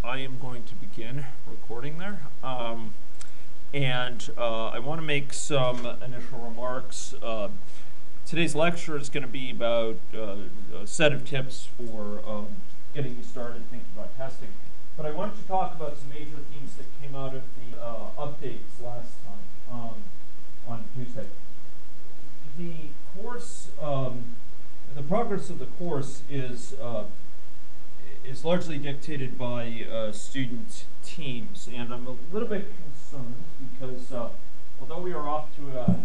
I am going to begin recording there. I want to make some initial remarks. Today's lecture is going to be about a set of tips for getting you started thinking about testing. But I wanted to talk about some major themes that came out of the updates last time on Tuesday. The course, the progress of the course is largely dictated by student teams, and I'm a little bit concerned because although we are off to a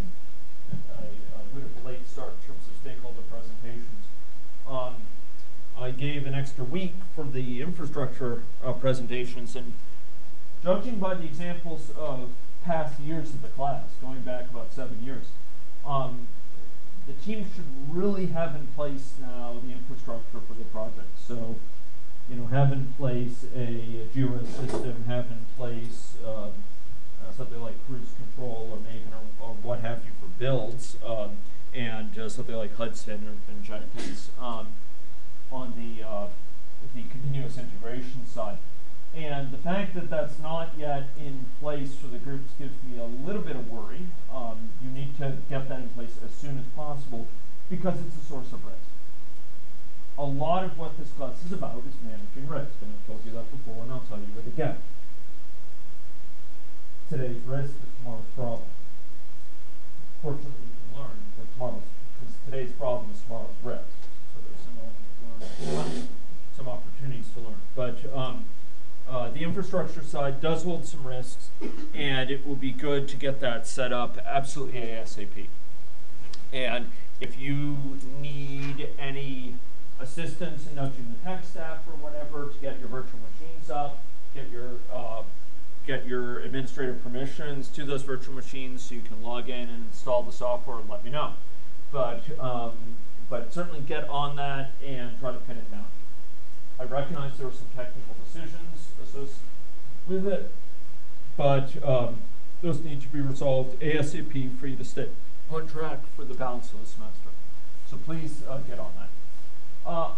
bit of a late start in terms of stakeholder presentations, I gave an extra week for the infrastructure presentations, and judging by the examples of past years of the class, going back about 7 years, the team should really have in place now the infrastructure for the project. So, have in place a Jira system, have in place something like Cruise Control or Maven or what have you for builds, and something like Hudson and Jenkins on the continuous integration side. And the fact that that's not yet in place for the groups gives me a little bit of worry. You need to get that in place as soon as possible because it's a source of risk. A lot of what this class is about is managing risk, and I've told you that before, and I'll tell you it again. Today's risk is tomorrow's problem. Fortunately, you can learn that because today's problem is tomorrow's risk. So there's some element of learning, some opportunities to learn. But the infrastructure side does hold some risks, and it will be good to get that set up absolutely ASAP. And if you need any assistance in nudging the tech staff or whatever to get your virtual machines up, get your administrative permissions to those virtual machines so you can log in and install the software, let me know. But certainly get on that and try to pin it down. I recognize there were some technical decisions associated with it, but those need to be resolved ASAP for you to stay on track for the balance of the semester. So please get on that.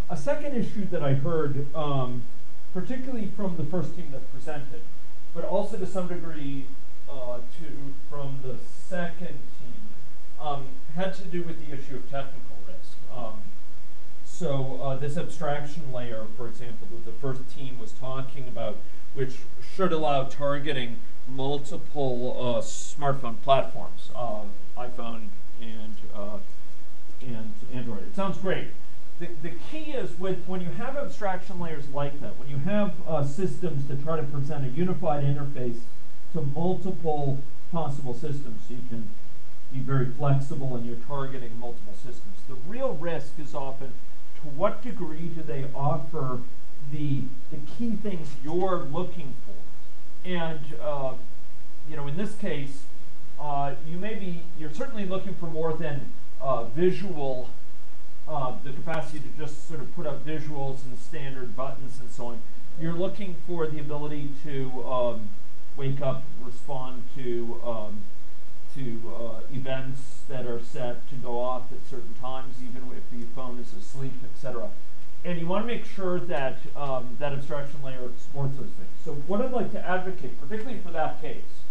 A second issue that I heard, particularly from the first team that presented, but also to some degree from the second team, had to do with the issue of technical risk. So this abstraction layer, for example, that the first team was talking about, which should allow targeting multiple smartphone platforms, iPhone and Android. It sounds great. The key is when you have abstraction layers like that, when you have systems that try to present a unified interface to multiple possible systems, so you can be very flexible and you're targeting multiple systems. The real risk is often to what degree do they offer the key things you're looking for. And in this case, you're certainly looking for more than visual. The capacity to just sort of put up visuals and standard buttons and so on. You're looking for the ability to wake up, respond to events that are set to go off at certain times, even if the phone is asleep, etc. And you want to make sure that that abstraction layer supports those things. So what I'd like to advocate, particularly for that case,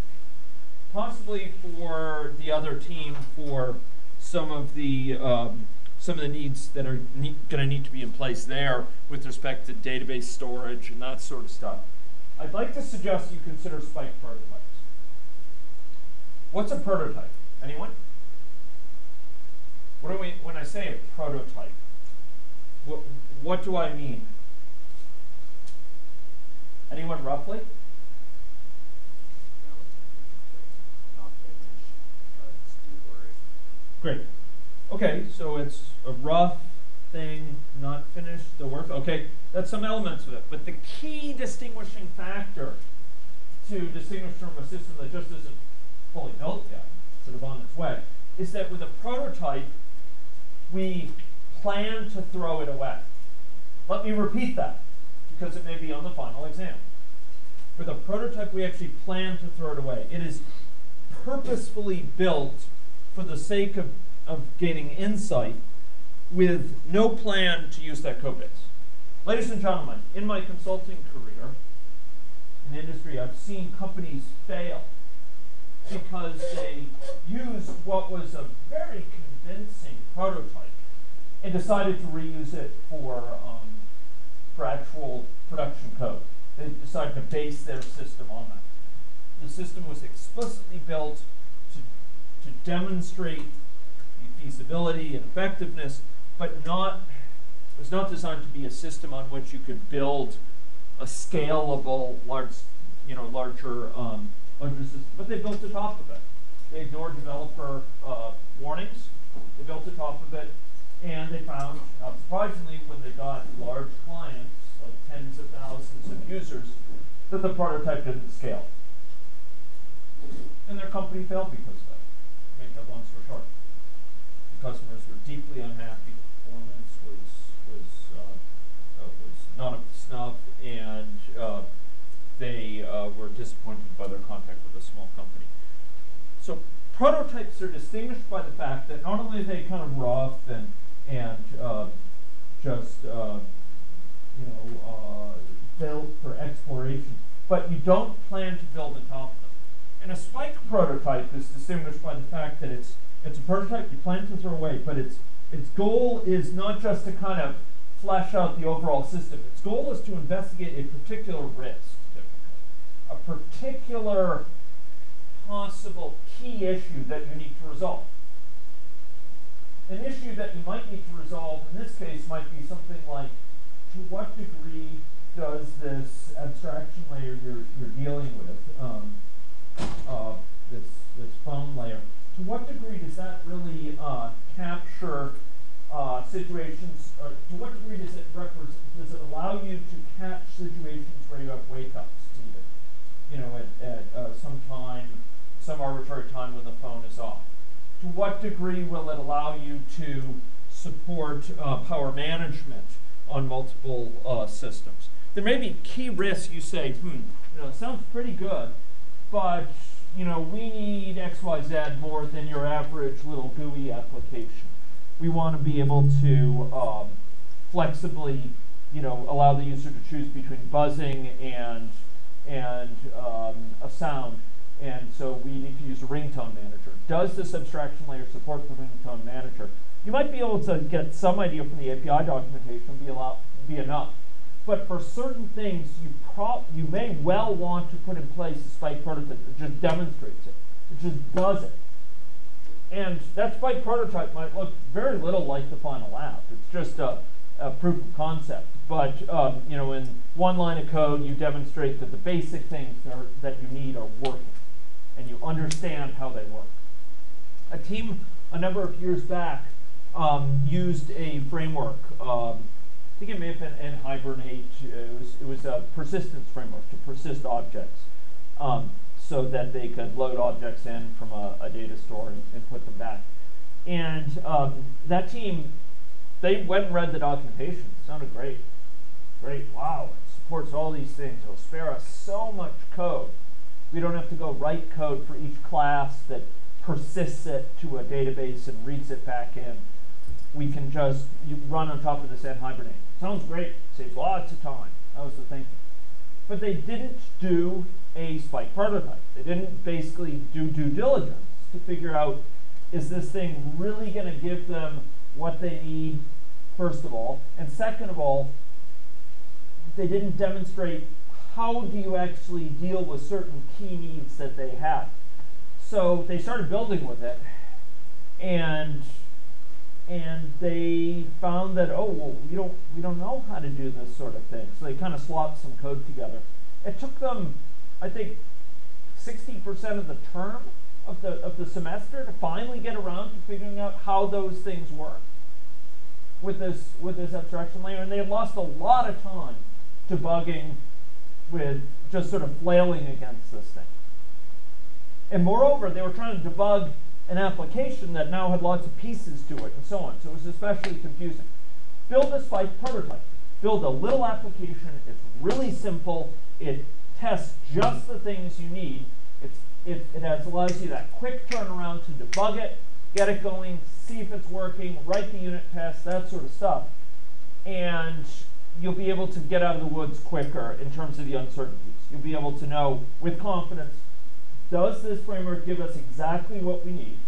possibly for the other team, for some of the needs that are going to need to be in place there with respect to database storage and that sort of stuff. I'd like to suggest you consider spike prototypes. What's a prototype? Anyone? When I say a prototype, what do I mean? Anyone roughly? Not finished, still worried. Great. Okay, so it's a rough thing, not finished, still works. Okay, that's some elements of it. But the key distinguishing factor to distinguish from a system that just isn't fully built yet, sort of on its way, is that with a prototype, we plan to throw it away. Let me repeat that, because it may be on the final exam. With a prototype, we actually plan to throw it away. It is purposefully built for the sake of gaining insight with no plan to use that code base. Ladies and gentlemen, in my consulting career, in industry, I've seen companies fail because they used what was a very convincing prototype and decided to reuse it for actual production code. They decided to base their system on that. The system was explicitly built to demonstrate the feasibility and effectiveness, but it was not designed to be a system on which you could build a scalable, larger system. But they built atop of it. They ignored developer warnings. They built atop of it, and they found, not surprisingly, when they got large clients, like tens of thousands of users, that the prototype didn't scale. And their company failed because of it. To make that long story short. The customers were deeply unhappy. Performance was not up to snuff, and they were disappointed by their contact with a small company. So prototypes are distinguished by the fact that not only are they kind of rough and just built for exploration, but you don't plan to build on top of them. And a spike prototype is distinguished by the fact that it's a prototype you plan to throw away, but its goal is not just to kind of flesh out the overall system. Its goal is to investigate a particular risk, typically, a particular possible key issue that you need to resolve. An issue that you might need to resolve in this case might be something like, to what degree does this abstraction layer you're dealing with, this phone layer, to what degree does that really capture situations, or to what degree does it allow you to catch situations where you have wake-ups needed, at some arbitrary time when the phone is off? To what degree will it allow you to support power management on multiple systems? There may be key risks you say, it sounds pretty good, but we need XYZ more than your average little GUI application. We want to be able to flexibly, allow the user to choose between buzzing and a sound. And so we need to use a ringtone manager. Does this abstraction layer support the ringtone manager? You might be able to get some idea from the API documentation, be enough. But for certain things, you may well want to put in place a Spike prototype that just demonstrates it. It just does it. And that Spike prototype might look very little like the final app. It's just a proof of concept. But in one line of code, you demonstrate that the basic things that you need are working, and you understand how they work. A team a number of years back used a framework. I think it may have been NHibernate. It was a persistence framework to persist objects, so that they could load objects in from a data store and put them back. And that team, they went and read the documentation. It sounded great. Great, wow, it supports all these things. It'll spare us so much code. We don't have to go write code for each class that persists it to a database and reads it back in. We can just run on top of this NHibernate. Sounds great, saves lots of time. That was the thinking. But they didn't do a Spike prototype. They didn't basically do due diligence to figure out, is this thing really going to give them what they need, first of all, and second of all, they didn't demonstrate how do you actually deal with certain key needs that they had. So they started building with it, and they found that, we don't know how to do this sort of thing. So they kind of slopped some code together. It took them, I think, 60% of the term of the semester to finally get around to figuring out how those things work with this abstraction layer, and they had lost a lot of time debugging with just sort of flailing against this thing. And moreover, they were trying to debug an application that now had lots of pieces to it and so on. So it was especially confusing. Build a Spike prototype. Build a little application. It's really simple. It tests just the things you need. It allows you that quick turnaround to debug it, get it going, see if it's working, write the unit tests, that sort of stuff. And you'll be able to get out of the woods quicker in terms of the uncertainties. you'll be able to know with confidence, does this framework give us exactly what we need?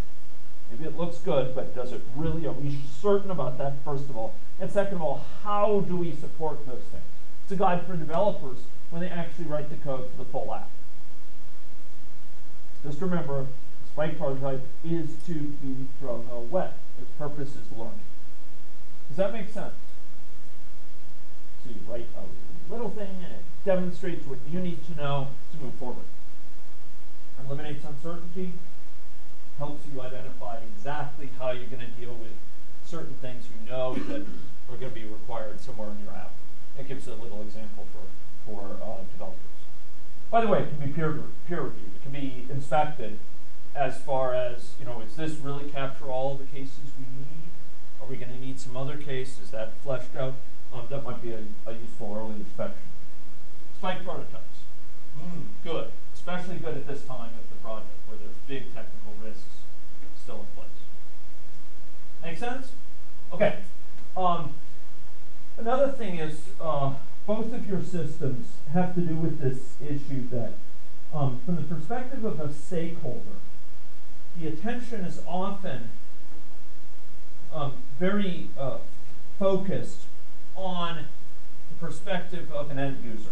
Maybe it looks good, but does it really? Are we certain about that, first of all? And second of all, how do we support those things? It's a guide for developers when they actually write the code for the full app. Just remember, the Spike prototype is to be thrown away. Its purpose is learning. Does that make sense? So you write a little thing and it demonstrates what you need to know to move forward. Eliminates uncertainty, helps you identify exactly how you're going to deal with certain things you know that are going to be required somewhere in your app. It gives a little example for developers. By the way, it can be peer reviewed. It can be inspected as far as, does this really capture all the cases we need? Are we going to need some other cases? Is that fleshed out? That might be a useful early inspection. Spike prototypes. Good. Especially good at this time of the project where there's big technical risks still in place. Make sense? Okay. Another thing is both of your systems have to do with this issue that from the perspective of a stakeholder, the attention is often very focused on the perspective of an end user.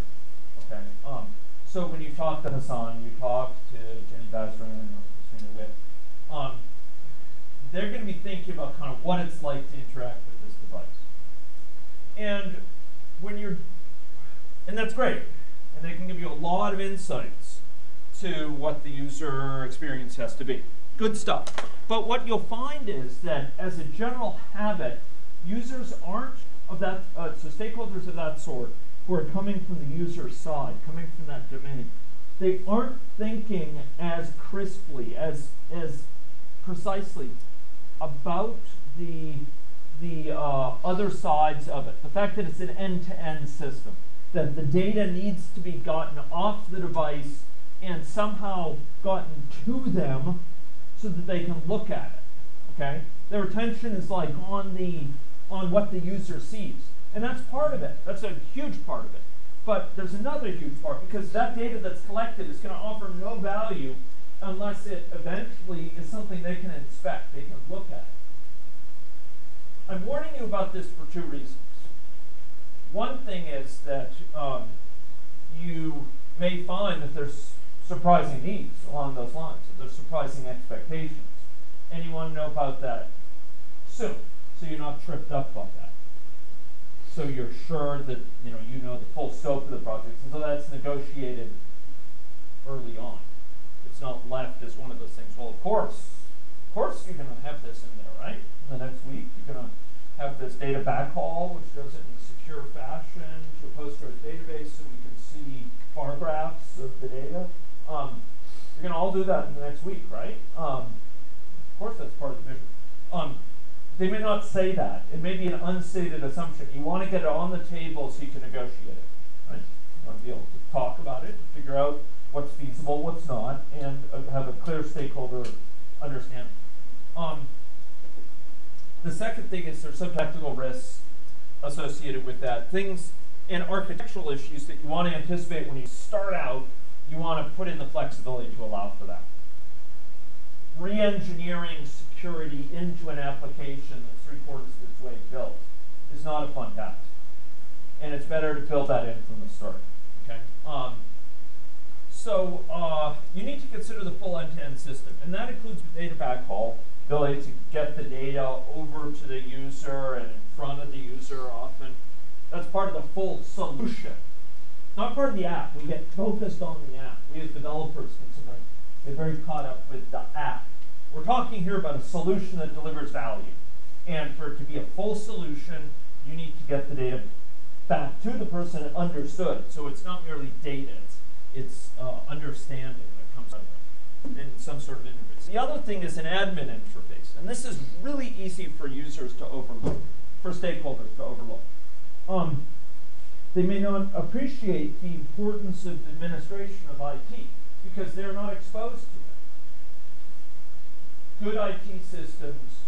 Okay. So when you talk to Hassan, you talk to Jenny Bazarin or Christina Witt, they're going to be thinking about kind of what it's like to interact with this device. And and that's great. And they can give you a lot of insights to what the user experience has to be. Good stuff. But what you'll find is that as a general habit, users aren't of that, so stakeholders of that sort who are coming from the user side, coming from that domain, they aren't thinking as crisply, as precisely about the other sides of it. The fact that it's an end-to-end system, that the data needs to be gotten off the device and somehow gotten to them so that they can look at it. Okay? Their attention is like on what the user sees. And that's part of it. That's a huge part of it. But there's another huge part, because that data that's collected is going to offer no value unless it eventually is something they can inspect, they can look at it. I'm warning you about this for two reasons. One thing is that you may find that there's surprising needs along those lines, that there's surprising expectations. And you want to know about that soon, so you're not tripped up by that. So you're sure that you know the full scope of the project, and so that's negotiated early on. It's not left as one of those things. Well, of course you're going to have this in there, right? In the next week, you're going to have this data backhaul, which does it in a secure fashion to a Postgres database, so we can see bar graphs of the data. You're going to all do that in the next week, right? Of course, that's part of the vision. They may not say that. It may be an unstated assumption. You want to get it on the table so you can negotiate it, right? You want to be able to talk about it, figure out what's feasible, what's not, and have a clear stakeholder understanding. The second thing is there's some technical risks associated with that. Things and architectural issues that you want to anticipate when you start out, you want to put in the flexibility to allow for that. Re-engineering security into an application that's 3/4 of its way built is not a fun task. And it's better to build that in from the start. Okay? So you need to consider the full end-to-end system, and that includes data backhaul, ability to get the data over to the user and in front of the user often. That's part of the full solution. Not part of the app. We get focused on the app. We as developers can sometimes get very caught up with the app. We're talking here about a solution that delivers value. And for it to be a full solution, you need to get the data back to the person and understood. So it's not merely data, it's understanding that comes out of it in some sort of interface. The other thing is an admin interface. And this is really easy for users to overlook, for stakeholders to overlook. They may not appreciate the importance of the administration of IT because they're not exposed to it. Good IT systems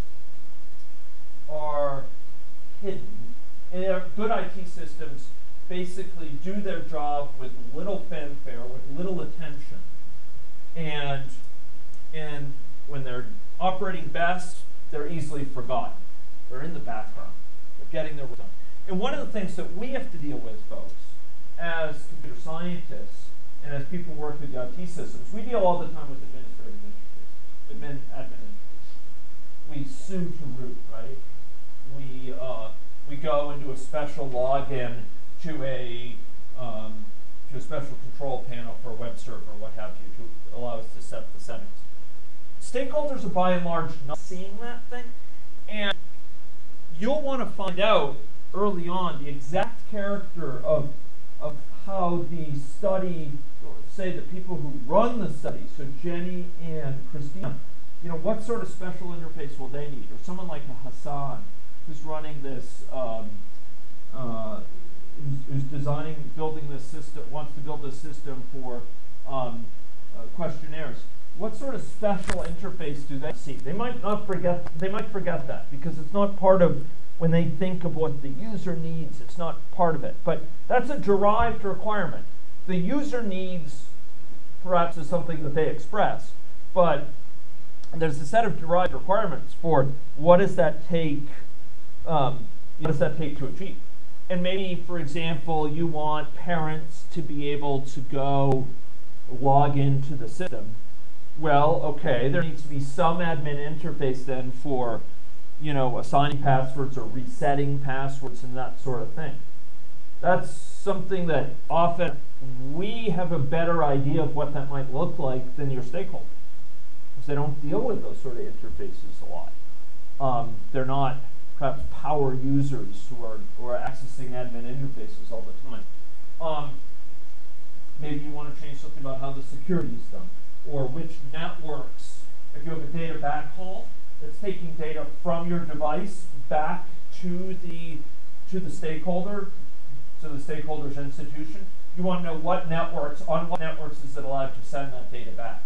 are hidden, and good IT systems basically do their job with little fanfare, with little attention. And when they're operating best, they're easily forgotten. They're in the background. They're getting their work done. And one of the things that we have to deal with, folks, as computer scientists and as people who work with the IT systems, we deal all the time with administrative interface, admin interface. We sue to root, right? We go and do a special login to a special control panel for a web server, what have you, to allow us to set the settings. Stakeholders are by and large not seeing that thing, and you'll want to find out early on the exact character of how the study, or say the people who run the study, so Jenny and Christina, what sort of special interface will they need? Or someone like a Hassan who's running this, who's building this system, wants to build this system for questionnaires. What sort of special interface do they see? They might forget that because it's not part of when they think of what the user needs. It's not part of it, but that's a derived requirement. The user needs perhaps is something that they express, but there's a set of derived requirements for what does that take. What does that take to achieve? And maybe, for example, you want parents to be able to go log into the system. Well, okay, there needs to be some admin interface then for, assigning passwords or resetting passwords and that sort of thing. That's something that often we have a better idea of what that might look like than your stakeholders, because they don't deal with those sort of interfaces a lot. They're not perhaps power users who are accessing admin interfaces all the time. Maybe you want to change something about how the security is done, or which networks. If you have a data backhaul that's taking data from your device back to the stakeholder, to the stakeholder's institution, you want to know on what networks is it allowed to send that data back.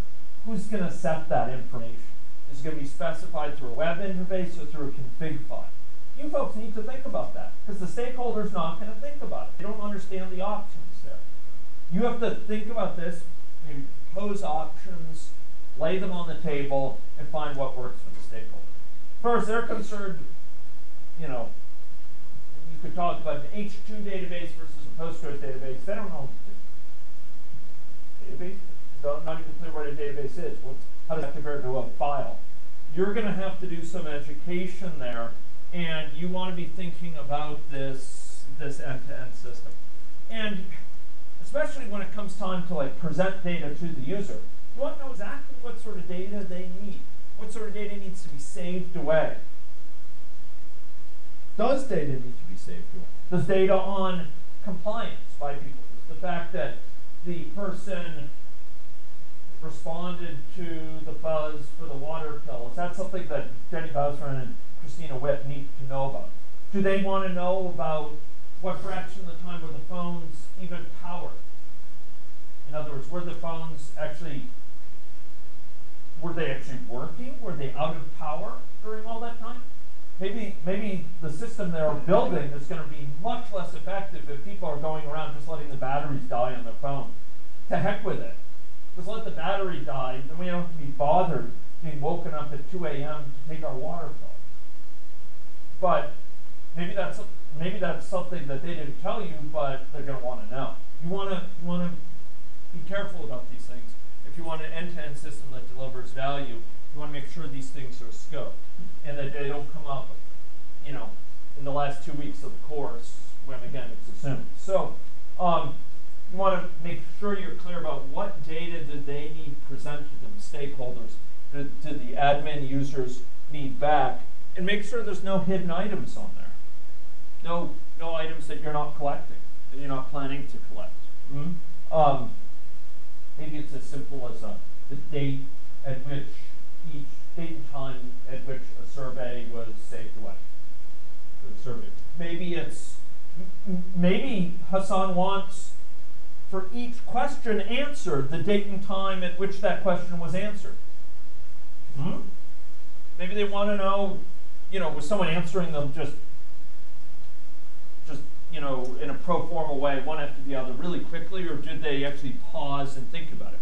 Who's going to set that information? Is it going to be specified through a web interface or through a config file? You folks need to think about that, because the stakeholder's not going to think about it. They don't understand the options there. You have to think about this, maybe pose options, lay them on the table, and find what works for the stakeholder. First, they're concerned, you could talk about an H2 database versus a Postgres database. They don't know. Database? Not even clear what a database is. How does that compare to a file? You're going to have to do some education there, and you want to be thinking about this end-to-end system. And especially when it comes time to present data to the user, you want to know exactly what sort of data they need. What sort of data needs to be saved away? Does data need to be saved away? Does data on compliance by people? Does the fact that the person responded to the buzz for the water pill, is that something that Jenny Bausman and Christina Witt need to know about? Do they want to know about what fraction of the time were the phones even powered? In other words, were they actually working? Were they out of power during all that time? Maybe the system they're building is going to be much less effective if people are going around just letting the batteries die on their phone. To heck with it. Just let the battery die, then we don't have to be bothered being woken up at 2 a.m. to take our water pill. But maybe that's something that they didn't tell you, but they're going to want to know. You want to be careful about these things. If you want an end-to-end system that delivers value, you want to make sure these things are scoped and that they don't come up, in the last 2 weeks of the course when, again, it's assumed. So you want to make sure you're clear about what data do they need presented to them, stakeholders, do the admin users need back, and make sure there's no hidden items on there. No items that you're not collecting, that you're not planning to collect. Maybe it's as simple as the date at which each date and time at which a survey was saved away. For the survey. Maybe Hassan wants for each question answered the date and time at which that question was answered. Maybe they want to know, was someone answering them just you know, in a pro forma way, one after the other, really quickly, or did they actually pause and think about it?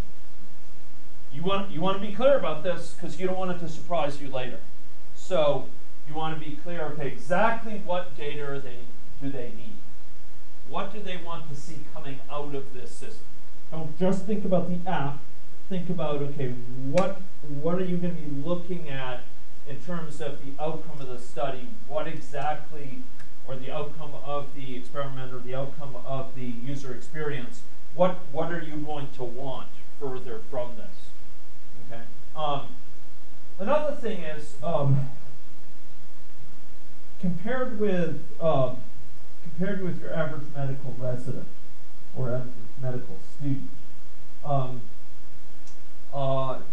You want to be clear about this because you don't want it to surprise you later. So you want to be clear, okay, exactly what data do they need? What do they want to see coming out of this system? Don't just think about the app. Think about, okay, what are you going to be looking at in terms of the outcome of the study? What exactly, or the outcome of the experiment, or the outcome of the user experience? What are you going to want further from this? Okay. Another thing is compared with your average medical resident or average medical student,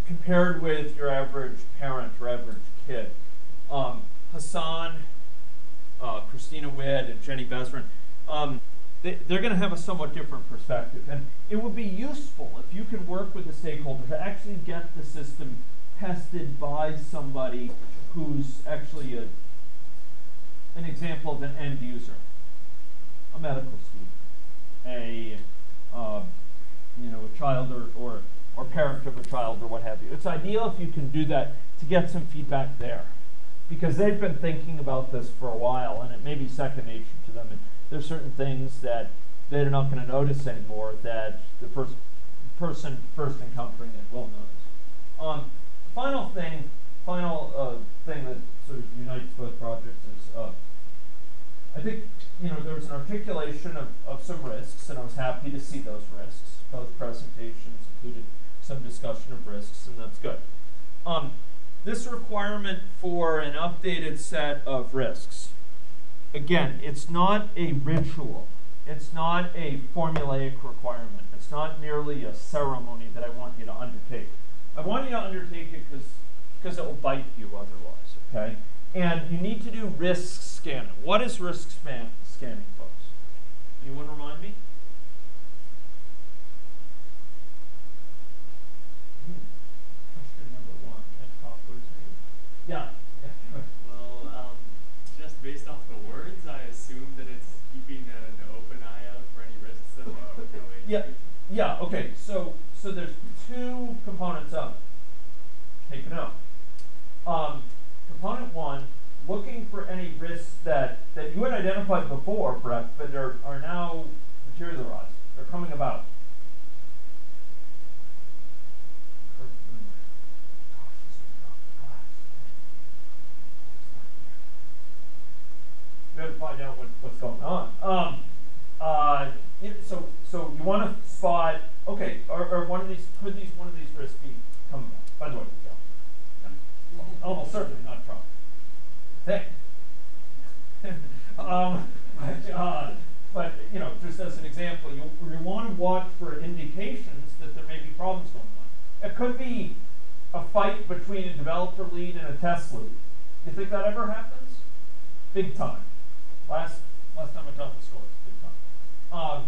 compared with your average parent or average kid, Hassan, Christina Witt, and Jenny Besrin, they're going to have a somewhat different perspective. And it would be useful if you could work with a stakeholder to actually get the system tested by somebody who's actually an example of an end user, a medical student, a child or parent of a child or what have you. It's ideal if you can do that to get some feedback there, because they've been thinking about this for a while, and it may be second nature to them. And there's certain things that they're not going to notice anymore that the person first encountering it will notice. Final thing that sort of unites both projects is I think there was an articulation of some risks, and I was happy to see those risks. Both presentations included some discussion of risks, and that's good. This requirement for an updated set of risks, again, it's not a ritual. It's not a formulaic requirement. It's not merely a ceremony that I want you to undertake. I want you to undertake it because it will bite you otherwise, okay? And you need to do risk scanning. What is risk scanning, folks? Anyone remind me? Question number one. Yeah. Well, just based off the words, I assume that it's keeping an open eye out for any risks that might be coming. Yeah. Okay. So there's two components of it. Take a note. Component one, looking for any risks that you had identified before, Brett, but are now materialized. They're coming about. We have to find out what's going on. So you want to spot, okay, or could one of these risks be coming up? By the way, almost certainly not Trump. Think. But just as an example, you want to watch for indications that there may be problems going on. It could be a fight between a developer lead and a test lead. You think that ever happens? Big time. Last time I taught the story, big time.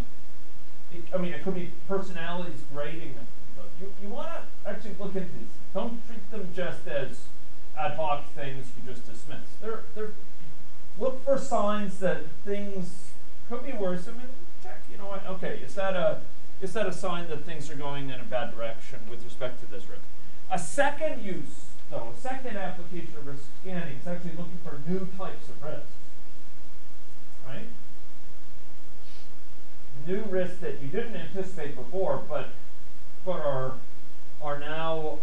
It could be personalities grading them. You want to actually look into these. Don't treat them just as ad hoc things you just dismiss. Look for signs that things could be worrisome and check. You know what? Okay, is that a sign that things are going in a bad direction with respect to this risk? A second use, though, a second application of risk scanning is actually looking for new types of risks. Right? New risks that you didn't anticipate before, but are now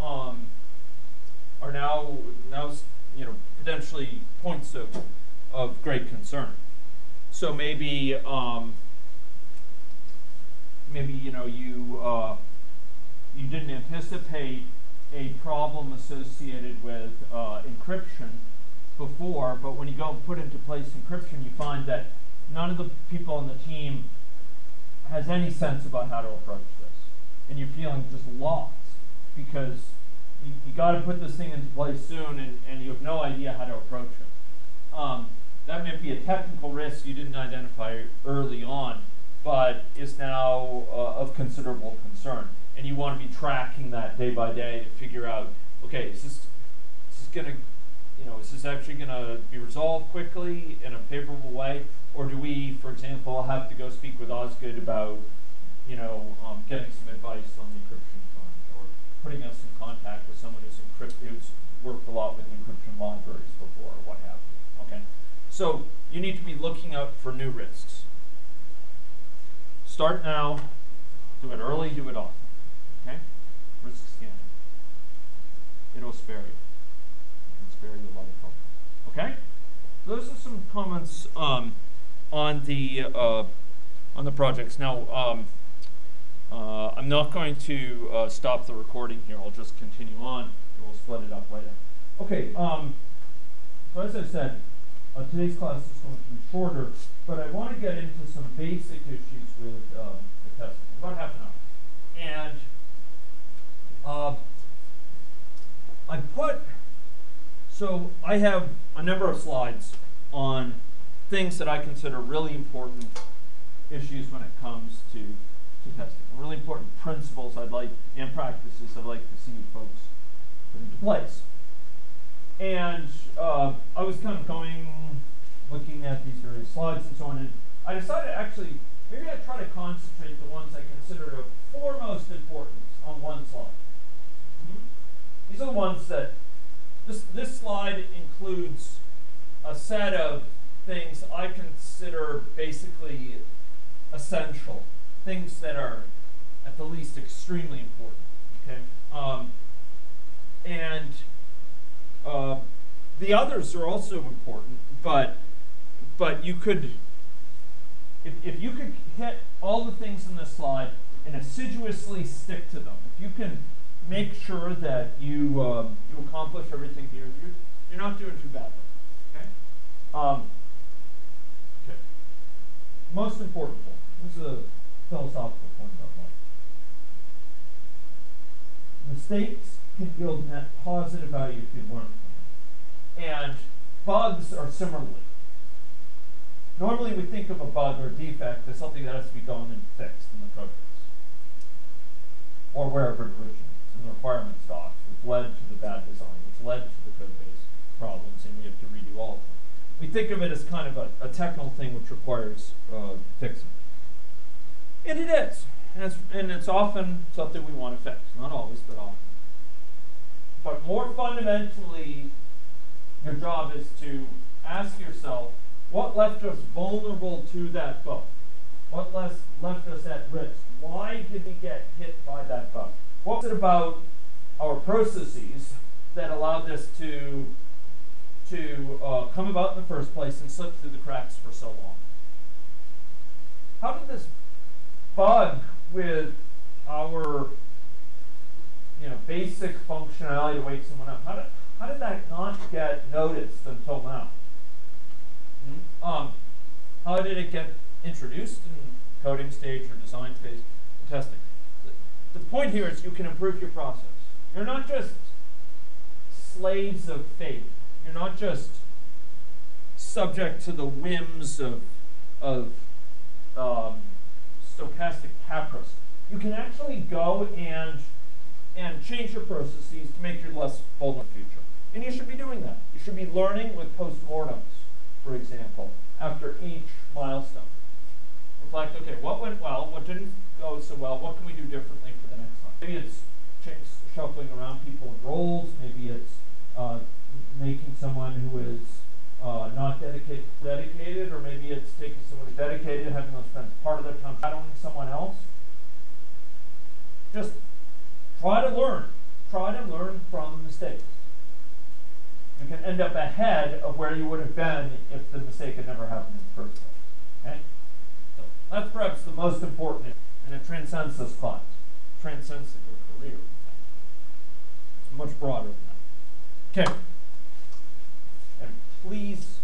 potentially points of great concern. So maybe you didn't anticipate a problem associated with encryption before, but when you go and put into place encryption, you find that none of the people on the team has any sense about how to approach this, and you're feeling just lost because you got to put this thing into place soon, and you have no idea how to approach it. That may be a technical risk you didn't identify early on, but is now of considerable concern, and you want to be tracking that day by day to figure out, okay, is this actually going to be resolved quickly in a favorable way, Or do we, for example, have to go speak with Osgood about, getting some advice on the encryption front, or putting us in contact with someone who's worked a lot with encryption libraries before, or what have you? Okay, so you need to be looking out for new risks. Start now. Do it early. Do it often. Okay, risk scanning. It'll spare you. It can spare you a lot of trouble. Okay, those are some comments on the projects. Now, I'm not going to stop the recording here. I'll just continue on, and we'll split it up later. Okay, so as I said, today's class is going to be shorter, but I want to get into some basic issues with the testing, about half an hour. And so I have a number of slides on things that I consider really important issues when it comes to testing, really important principles and practices I'd like to see you folks put into place. And I was kind of looking at these various slides and so on, and I decided actually, maybe I'd try to concentrate the ones I consider of foremost importance on one slide. These are the ones that, this slide includes a set of things I consider basically essential, things that are at the least extremely important, okay? The others are also important, but you could, if you could hit all the things in this slide and assiduously stick to them, if you can make sure that you accomplish everything here, you're not doing too badly, okay? Okay. Most important one. This is a philosophical point about life. Mistakes can yield net positive value if you learn from them. And bugs are similarly. Normally we think of a bug or defect as something that has to be gone and fixed in the code base, or wherever it originates, in the requirements docs, which led to the bad design, which led to the code base problems, and we have to redo all of them. We think of it as kind of a technical thing which requires fixing. And it is. And it's often something we want to fix. Not always, but often. But more fundamentally, your job is to ask yourself, what left us vulnerable to that bug? What left us at risk? Why did we get hit by that bug? What was it about our processes that allowed this to come about in the first place and slip through the cracks for so long? How did this bug with our basic functionality to wake someone up, how did that not get noticed until now? How did it get introduced in coding stage or design phase or testing? The point here is you can improve your process. You're not just slaves of fate. You're not just subject to the whims of stochastic caprice. You can actually go and change your processes to make you less vulnerable in the future. And you should be doing that. You should be learning with postmortems, for example, after each milestone. Reflect, okay, what went well, what didn't go so well, what can we do differently for the next time? Maybe it's shuffling around people in roles, maybe it's making someone who is not dedicated, or maybe it's taking someone who's dedicated, having them spend part of their time shadowing someone else. Just try to learn. Try to learn from mistakes. You can end up ahead of where you would have been if the mistake had never happened in the first place. Okay? So that's perhaps the most important, and it transcends this class. It transcends your career. It's much broader than that. Okay. And please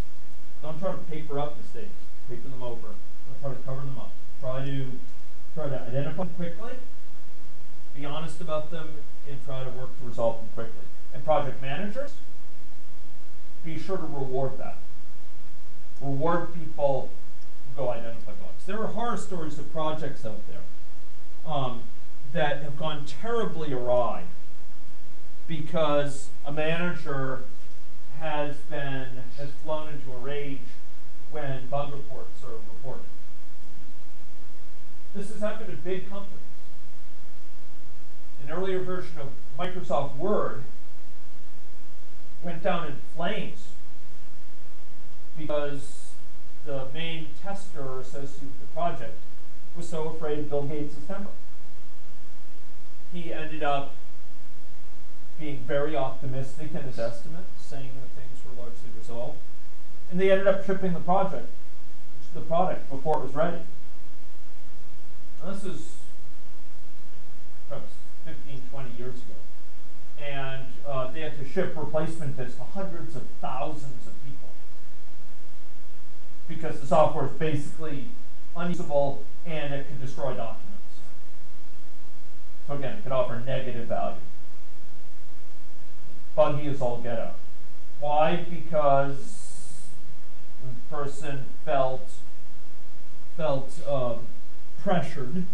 don't try to paper up mistakes. Paper them over. Don't try to cover them up. Try to identify them quickly. Be honest about them, and try to work to resolve them quickly. And project managers, be sure to reward that. Reward people who go identify bugs. There are horror stories of projects out there that have gone terribly awry because a manager has flown into a rage when bug reports are reported. This has happened in big companies. An earlier version of Microsoft Word went down in flames because the main tester associated with the project was so afraid of Bill Gates' temper. He ended up being very optimistic in his estimates, saying that things were largely resolved. And they ended up shipping the product before it was ready. Now, this is perhaps 15, 20 years ago. And they had to ship replacement bits to hundreds of thousands of people because the software is basically unusable and it could destroy documents. So again, it could offer negative value. Buggy as all get out. Why? Because the person felt pressured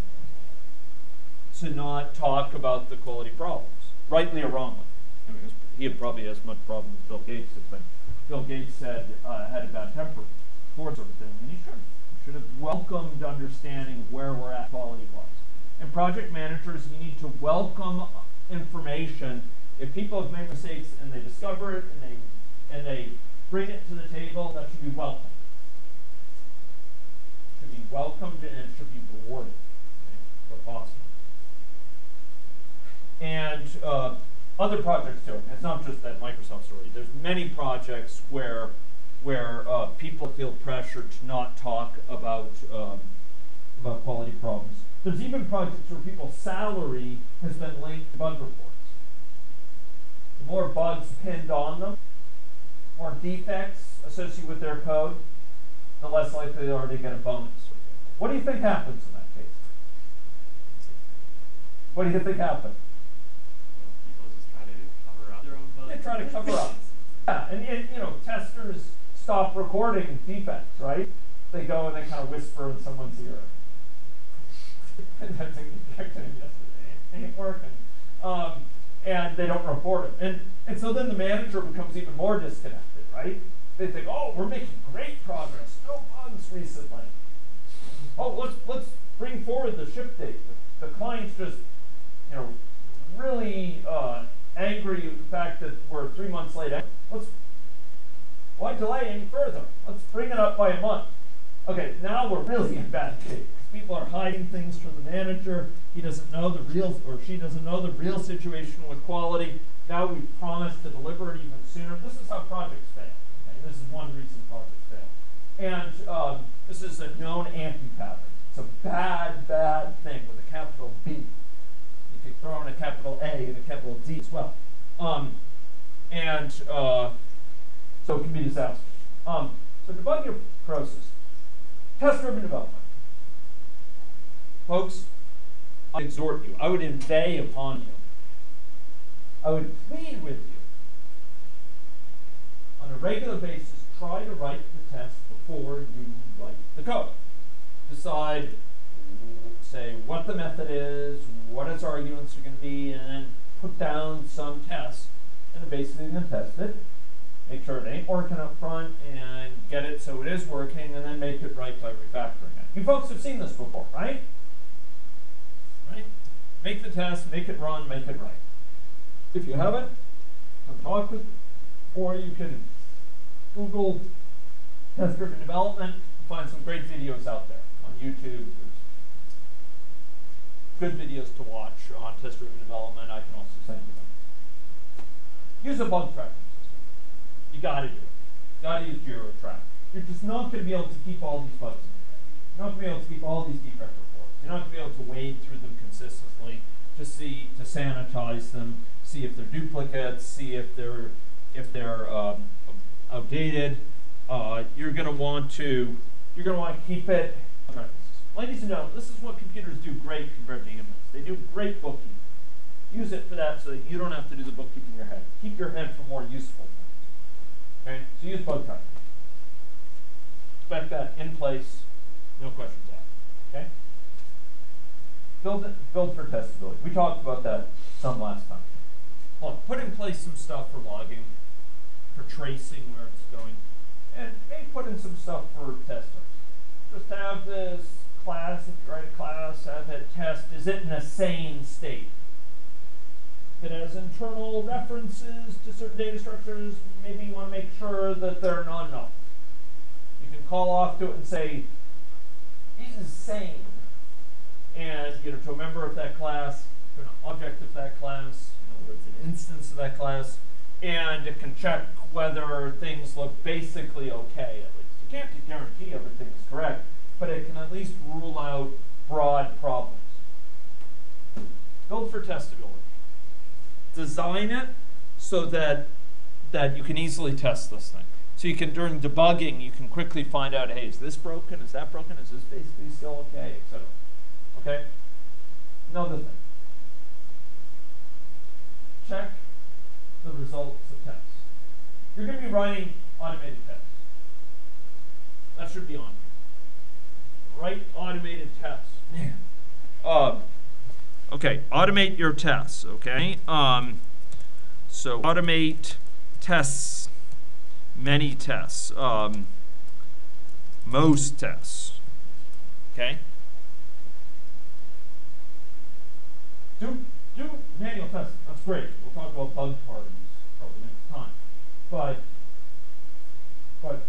to not talk about the quality problems, rightly or wrongly. I mean, he had probably as much problem as Bill Gates did, but Bill Gates said had a bad temper for sort of thing, and he should have welcomed understanding of where we're at quality-wise. And project managers, you need to welcome information. If people have made mistakes and they discover it and they bring it to the table, that should be welcomed. It should be welcomed and it should be rewarded where possible. And other projects too. It's not just that Microsoft story. There's many projects where people feel pressured to not talk about quality problems. There's even projects where people's salary has been linked to bug reports. The more bugs pinned on them, more defects associated with their code, the less likely they are to get a bonus. What do you think happens in that case? What do you think happened? People just try to cover up their own bugs. They try to cover up. Yeah, and you know, testers stop recording defects, right? They go and they kind of whisper in someone's ear. That thing detected yesterday. It ain't working. And they don't report it. And so then the manager becomes even more disconnected, right? They think, oh, we're making great progress. No bugs recently. Oh, let's bring forward the ship date. The client's just, you know, really angry with the fact that we're 3 months late. Why delay any further? Let's bring it up by a month. Okay, now we're really in bad shape. People are hiding things from the manager. He doesn't know the real, or she doesn't know the real situation with quality. Now we've promised to deliver it even sooner. This is how projects fail. Okay? This is one reason projects fail. And this is a known anti-pattern. It's a bad, bad thing with a capital B. You could throw in a capital A and a capital D as well. So it can be disastrous. So debug your process. Test-driven development. Folks, I exhort you. I would inveigh upon you. I would plead with you. On a regular basis, try to write the test before you write the code. Decide, say, what the method is, what its arguments are going to be, and then put down some tests. And basically going to test it. Make sure it ain't working up front, and get it so it is working, and then make it right by refactoring it. You folks have seen this before, right? Right? Make the test, make it run, make it right. If you haven't, come talk with me. Or you can Google test-driven development and find some great videos out there on YouTube. There's good videos to watch on test-driven development. I can also send you them. Use a bug tracking system. You got to do it. You got to use Jira Track. You're just not going to be able to keep all these bugs in your head. You're not going to be able to keep all these defect reports. You're not going to be able to wade through them consistently to sanitize them, see if they're duplicates, see if they're outdated. You're going to want to keep it. Ladies and gentlemen, this is what computers do great compared to humans. They do great bookkeeping. Use it for that so that you don't have to do the bookkeeping in your head. Keep your head for more useful things. Okay? So use bug tracking. Expect that in place, no questions asked. Okay? Build for testability. We talked about that some last time. Look, put in place some stuff for logging, for tracing where it's going. And maybe put in some stuff for testers. Just have this class, if you write a class, have it test, is it in a sane state? If it has internal references to certain data structures, maybe you want to make sure that they're non-null. You can call off to it and say, is sane. And to a member of that class, to an object of that class, in other words, an instance of that class, and it can check whether things look basically okay, at least. You can't guarantee everything is correct, but it can at least rule out broad problems. Build for testability. Design it so that you can easily test this thing. So you can, during debugging, you can quickly find out, hey, is this broken? Is that broken? Is this basically still okay? Etc. Okay? Another thing. Check the results of tests. You're going to be running automated tests. That should be on. Write automated tests. Man. Okay, automate your tests, okay? So automate tests, many tests, most tests, okay? Do manual testing, that's great. We'll talk about bug parties probably next time. But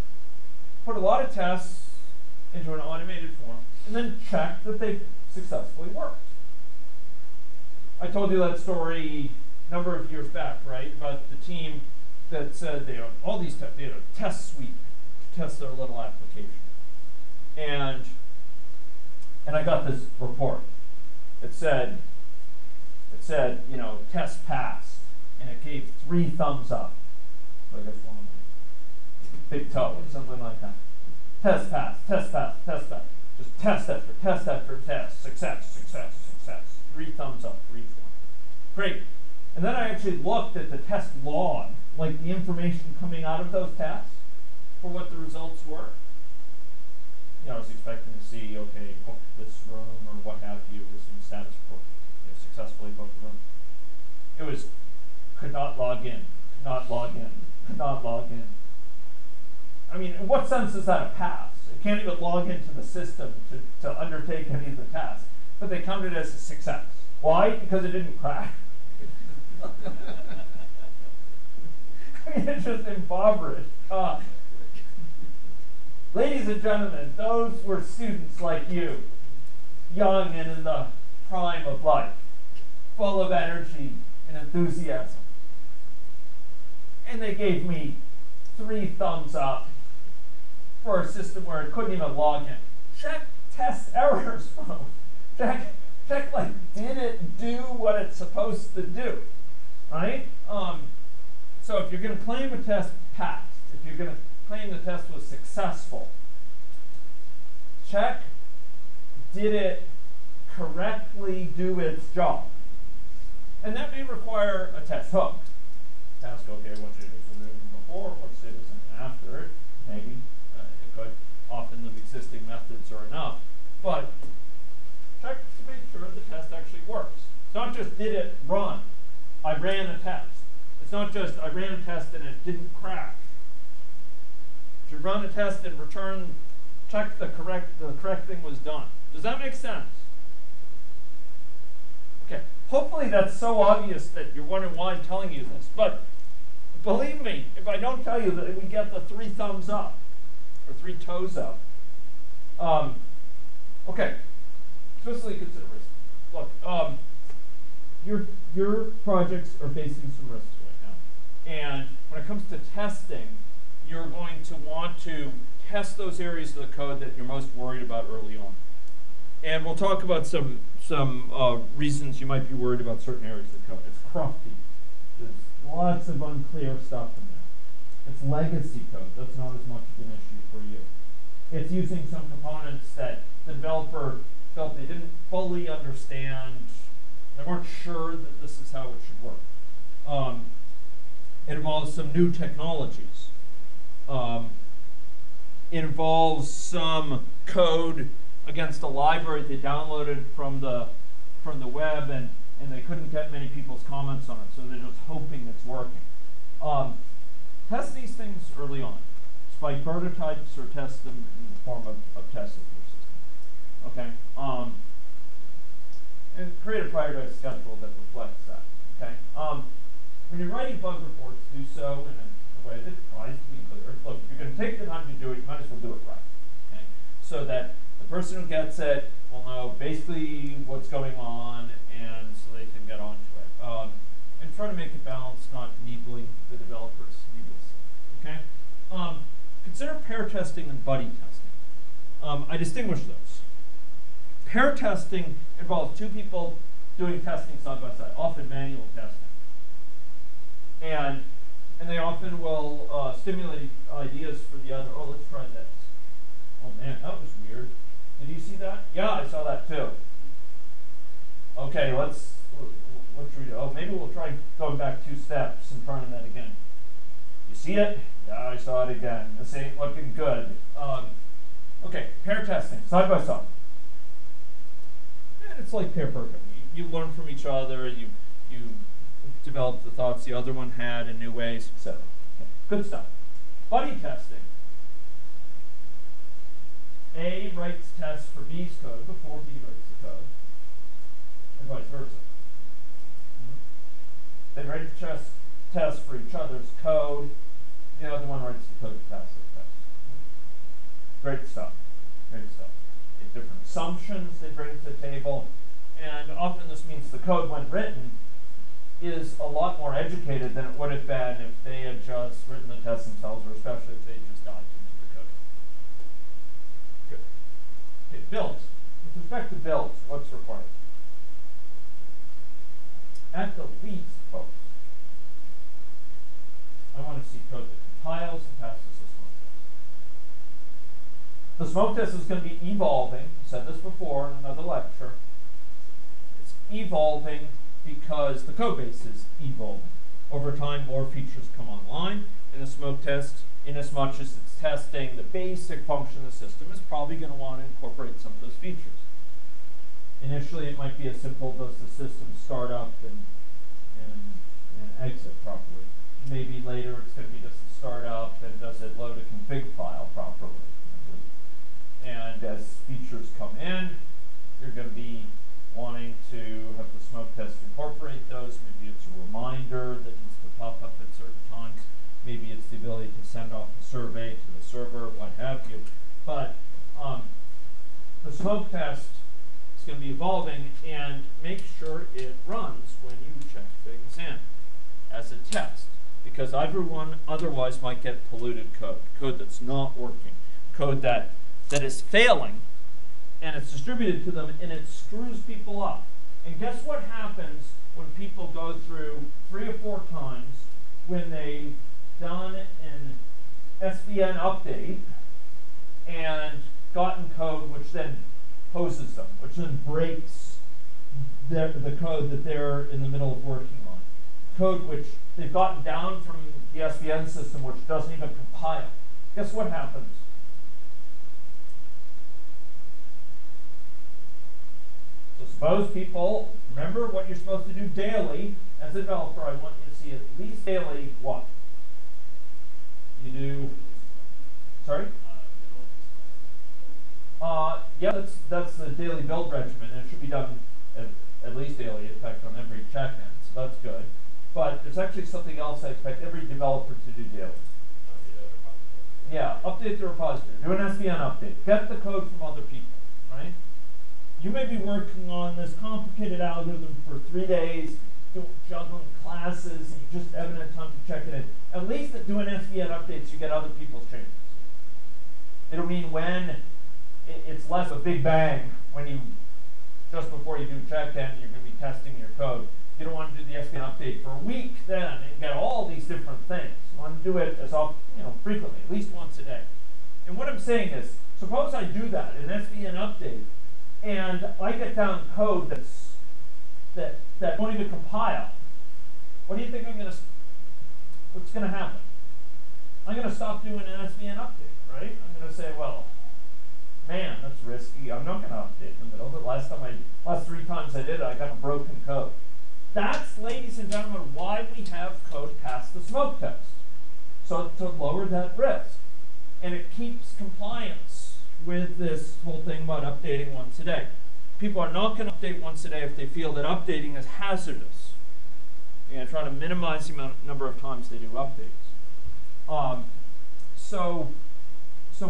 put a lot of tests into an automated form and then check that they've successfully worked. I told you that story a number of years back, right? About the team that said they had all these tests. They had a test suite to test their little application. And I got this report. It said, test passed, and it gave 3 thumbs up. So I guess one of them, big toe or something like that. Test passed, test passed, test passed. Just test after test after test. Success, success, success. 3 thumbs up for each one. Great. And then I actually looked at the test log, like the information coming out of those tests for what the results were. I was expecting to see, okay, book this room or what have you, or some status report. Successfully booked the room. It was, could not log in, could not log in, could not log in. I mean, in what sense is that a pass? It can't even log into the system to undertake any of the tasks, but they counted it as a success. Why? Because it didn't crash. I mean, it's just impoverished. Ladies and gentlemen, those were students like you, young and in the prime of life, full of energy and enthusiasm. And they gave me 3 thumbs up for a system where it couldn't even log in. Check test errors, folks. Check, like, did it do what it's supposed to do, right? So if you're going to claim a test passed, if you're going to claim the test was successful, check, did it correctly do its job? And that may require a test hook. Ask, okay, what citizens before, what citizen after it? Maybe it could. Often the existing methods are enough. But check to make sure the test actually works. It's not just did it run. I ran a test. It's not just I ran a test and it didn't crash. You run a test and return, check the correct thing was done. Does that make sense? Okay. Hopefully that's so obvious that you're wondering why I'm telling you this. But believe me, if I don't tell you that we get the 3 thumbs up or 3 toes up. Okay. Especially consider risk. Look, your projects are facing some risks right now. And when it comes to testing, you're going to want to test those areas of the code that you're most worried about early on. And we'll talk about some reasons you might be worried about certain areas of code. It's crufty. There's lots of unclear stuff in there. It's legacy code. That's not as much of an issue for you. It's using some components that the developer felt they didn't fully understand. They weren't sure that this is how it should work. It involves some new technologies. It involves some code against a library they downloaded from the web, and they couldn't get many people's comments on it, so they're just hoping it's working. Test these things early on. It's spike prototypes or test them in the form of tests of your system. Okay. And create a prioritized schedule that reflects that. Okay. When you're writing bug reports, do so in a way that tries to be clear. Look, if you're going to take the time to do it, you might as well do it right. Okay. So that the person who gets it will know basically what's going on, and so they can get onto it. And try to make it balanced, not needling the developers needlessly. Okay. Consider pair testing and buddy testing. I distinguish those. Pair testing involves two people doing testing side by side, often manual testing. And they often will stimulate ideas for the other. Oh, let's try this. Oh man, that was weird. Did you see that? Yeah, I saw that too. Okay, what should we do? Oh, maybe we'll try going back 2 steps and trying that again. You see it? Yeah, I saw it again. This ain't looking good. Okay, pair testing, side by side. And it's like pair programming. You learn from each other. You develop the thoughts the other one had in new ways, etc. Okay, good stuff. Buddy testing. A writes tests for B's code before B writes the code, and vice versa. They write tests for each other's code. The other one writes the code to pass the test. Great stuff. Great stuff. Different assumptions they bring to the table, and often this means the code, when written, is a lot more educated than it would have been if they had just written the test themselves, or especially if they just dived into the code. Good. Okay, builds. With respect to builds, what's required? At the least, folks, I want to see code that compiles and passes the smoke test. The smoke test is going to be evolving. I said this before in another lecture. It's evolving because the code base is evolving. Over time, more features come online in the smoke test. In as much as it's testing the basic function of the system, is probably going to want to incorporate some of those features. Initially, it might be as simple as the system start up and exit properly. Maybe later it's going to be just a start up and does it load a config file properly. And as features come in, you're going to be wanting to have the smoke test incorporate those. Maybe it's a reminder that needs to pop up at certain times. Maybe it's the ability to send off a survey to the server, what have you. But the smoke test is going to be evolving, and make sure it runs when you check things in as a test, because everyone otherwise might get polluted code that's not working, code that is failing, and it's distributed to them, and it screws people up. And guess what happens when people go through 3 or 4 times when they've done an SVN update and gotten code which then hoses them, which then breaks the code that they're in the middle of working on. Code which they've gotten down from the SVN system which doesn't even compile. Guess what happens? So suppose people, remember what you're supposed to do daily. As a developer, I want you to see at least daily what? You do, sorry? Yeah, that's the daily build regimen, and it should be done at least daily, in fact, on every check-in, so that's good. But there's actually something else I expect every developer to do daily. Yeah, update the repository. Do an SVN update. Get the code from other people, right? You may be working on this complicated algorithm for 3 days, juggling classes, and you just haven't had time to check it in. At least at doing SVN updates, you get other people's changes. It'll mean when it's less a big bang when you, just before you do check-in, you're going to be testing your code. You don't want to do the SVN update for a week then and get all these different things. You want to do it as often, frequently, at least once a day. And what I'm saying is, suppose I do that, an SVN update, and I get down code that won't even compile. What do you think what's going to happen? I'm going to stop doing an SVN update, right? I'm going to say, well, man, that's risky. I'm not going to update in the middle. But last 3 times I did it, I got a broken code. That's, ladies and gentlemen, why we have code pass the smoke test. So to lower that risk. and it keeps compliance with this whole thing about updating once a day. People are not going to update once a day if they feel that updating is hazardous. You're going to try to minimize the number of times they do updates. So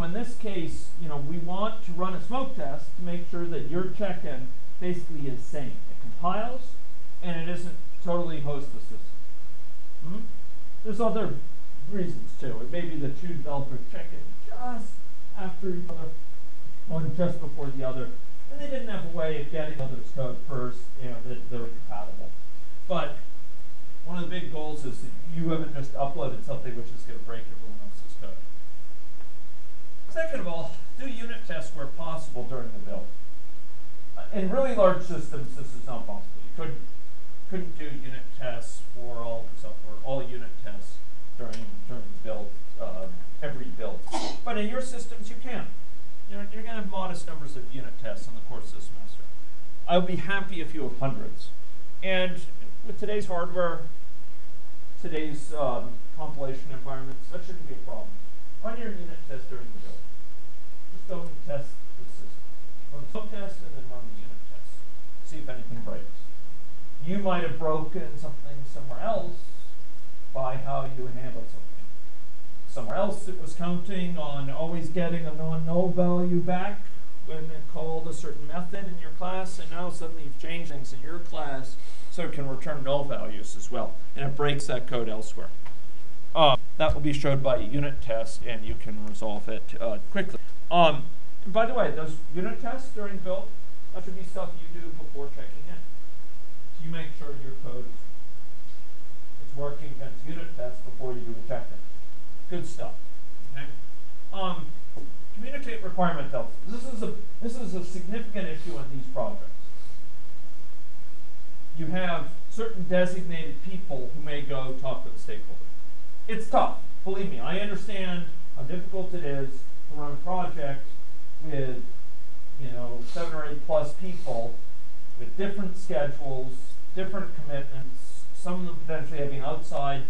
in this case, we want to run a smoke test to make sure that your check-in basically is sane. It compiles, and it isn't totally host the system. There's other reasons too. It may be that two developers check in just after each other, one just before the other, and they didn't have a way of getting the other's code first, that they're compatible. But one of the big goals is that you haven't just uploaded something which is going to break everyone else's code. Second of all, do unit tests where possible during the build. In really large systems, this is not possible. You couldn't do unit tests for all the software, all unit tests during the build, every build. But in your systems, you can. You're going to have modest numbers of unit tests in the course of the semester. I would be happy if you have hundreds. And with today's hardware, today's compilation environments, that shouldn't be a problem. Run your unit test during the build. Just go and test the system. Run the smoke test and then run the unit test. See if anything breaks. You might have broken something somewhere else by how you handled something. Somewhere else it was counting on always getting a non-null value back when it called a certain method in your class, and now suddenly you've changed things in your class so it can return null values as well, and it breaks that code elsewhere. That will be showed by a unit test, and you can resolve it quickly. And by the way, those unit tests during build, that should be stuff you do before checking in. So you make sure your code is working against unit tests before you do a check-in. Good stuff. Okay. Communicate requirement deltas. This is a significant issue in these projects. You have certain designated people who may go talk with the stakeholder. It's tough. Believe me, I understand how difficult it is to run a project with 7 or 8 plus people with different schedules, different commitments, some of them potentially having outside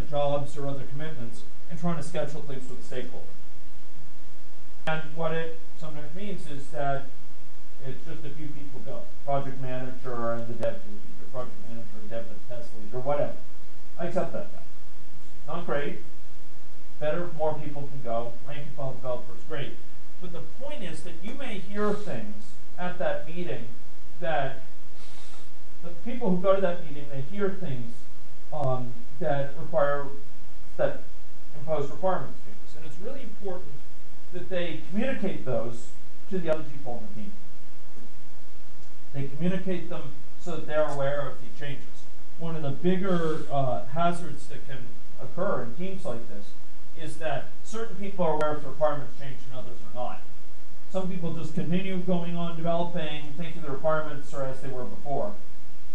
jobs or other commitments, and trying to schedule things with the stakeholder. And what it sometimes means is that it's just a few people go. Project manager and the dev lead, or project manager, dev and test lead, or whatever. I accept that. Not great. Better if more people can go. Rank and file developer is great. But the point is that you may hear things at that meeting that the people who go to that meeting, they hear things that impose requirements changes. And it's really important that they communicate those to the other people on the team. They communicate them so that they're aware of the changes. One of the bigger hazards that can occur in teams like this is that certain people are aware if the requirements change and others are not. Some people just continue going on developing, thinking the requirements are as they were before.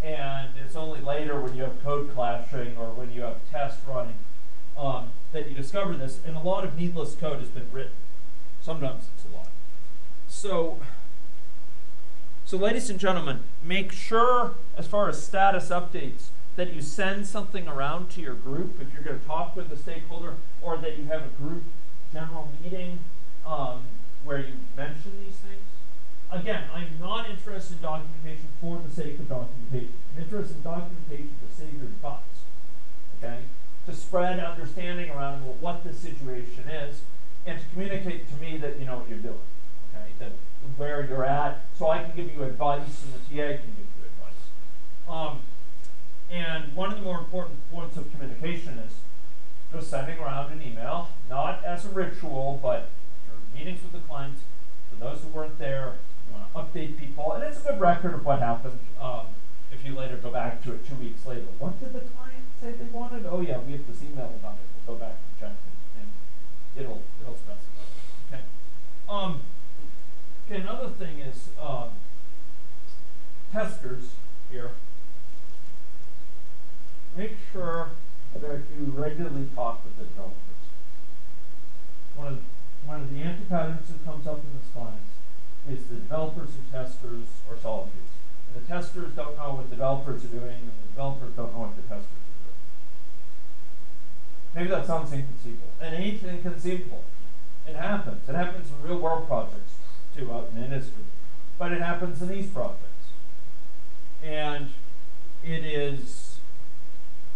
And it's only later when you have code clashing or when you have tests running that you discover this. And a lot of needless code has been written. Sometimes it's a lot. So ladies and gentlemen, make sure, as far as status updates, that you send something around to your group if you're going to talk with a stakeholder, or that you have a group general meeting where you mention these things. Again, I'm not interested in documentation for the sake of documentation. I'm interested in documentation to save your butts, okay? To spread understanding around what the situation is, and to communicate to me that you know what you're doing, okay? That where you're at, so I can give you advice and the TA can give you advice. And one of the more important points of communication is just sending around an email, not as a ritual, but your meetings with the clients. For those who weren't there, you want to update people, and it's a good record of what happened. If you later go back to it 2 weeks later, what did the client say they wanted? Oh yeah, we have this email about it. We'll go back and check, and it'll specify. Okay. Okay. Another thing is testers here. Make sure that you regularly talk with the developers. One of the anti-patterns that comes up in this class is the developers and testers are solitudes. And the testers don't know what the developers are doing, and the developers don't know what the testers are doing. Maybe that sounds inconceivable. And it ain't inconceivable. It happens. It happens in real world projects too out in industry. But it happens in these projects. And it is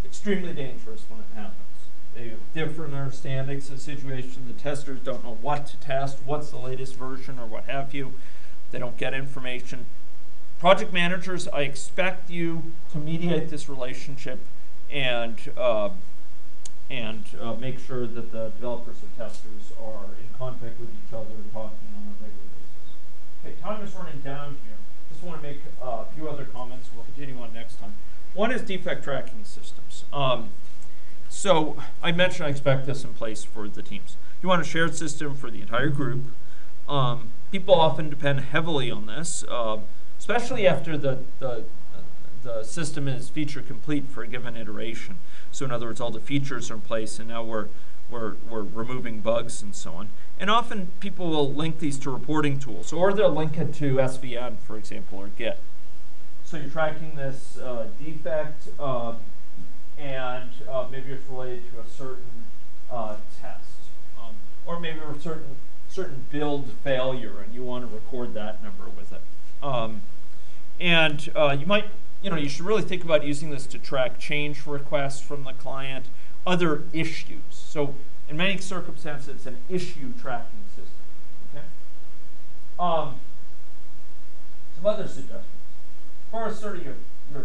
extremely dangerous when it happens. They have different understandings of the situation. The testers don't know what to test, what's the latest version or what have you. They don't get information. Project managers, I expect you to mediate this relationship and make sure that the developers and testers are in contact with each other and talking on a regular basis. Okay, time is running down here. Just want to make a few other comments. We'll continue on next time. One is defect tracking systems. So I mentioned I expect this in place for the teams. You want a shared system for the entire group. People often depend heavily on this, especially after the system is feature complete for a given iteration. So in other words, all the features are in place, and now we're removing bugs and so on. And often people will link these to reporting tools, or they'll link it to SVN, for example, or Git. So you're tracking this defect, and maybe it's related to a certain test, or maybe a certain build failure, and you want to record that number with it. You should really think about using this to track change requests from the client, other issues. So in many circumstances, it's an issue tracking system. Okay. Some other suggestions. As far as sort of your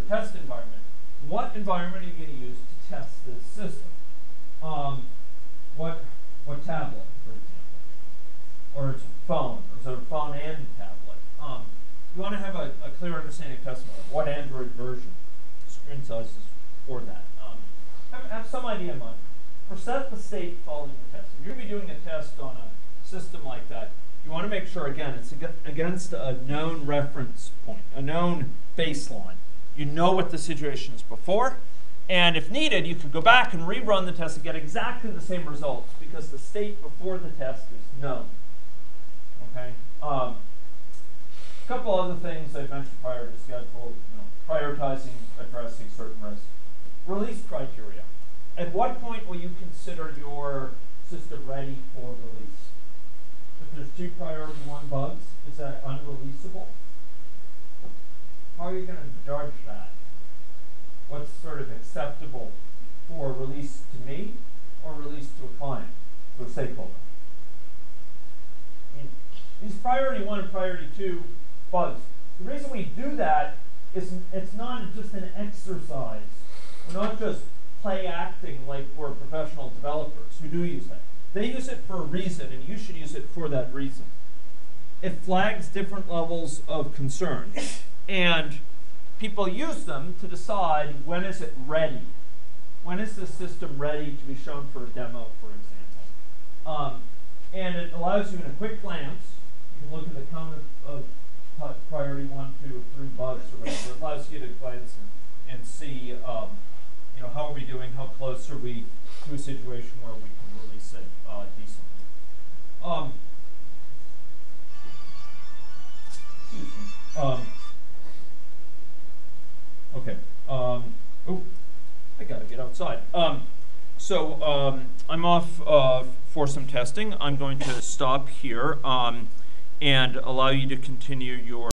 test environment, what environment are you going to use to test this system? What tablet, for example, or it's phone, or is it a phone and tablet? You want to have a clear understanding of test mode. What Android version, screen sizes for that. Have some idea in mind. Or set the state following the test. If you're going to be doing a test on a system like that, you want to make sure, again, it's against a known reference point, a known baseline. You know what the situation is before, and if needed, you could go back and rerun the test and get exactly the same results because the state before the test is known. Okay. A couple other things I mentioned prior to schedule, prioritizing, addressing certain risks. Release criteria. At what point will you consider your system ready for release? If there's 2 priority 1 bugs, is that unreleasable? How are you going to judge that? What's sort of acceptable for release to me or release to a client, to a stakeholder? I mean, these priority 1 and priority 2 bugs, the reason we do that is it's not just an exercise. We're not just play acting like we're professional developers who do use that. They use it for a reason, and you should use it for that reason. It flags different levels of concern, and people use them to decide when is it ready. When is the system ready to be shown for a demo, for example? And it allows you in a quick glance, you can look at the count of priority 1, 2, or 3 bugs or whatever. It allows you to glance and see how are we doing, how close are we to a situation where we can release it decently. Excuse me. Okay. I gotta get outside. I'm off for some testing. I'm going to stop here and allow you to continue your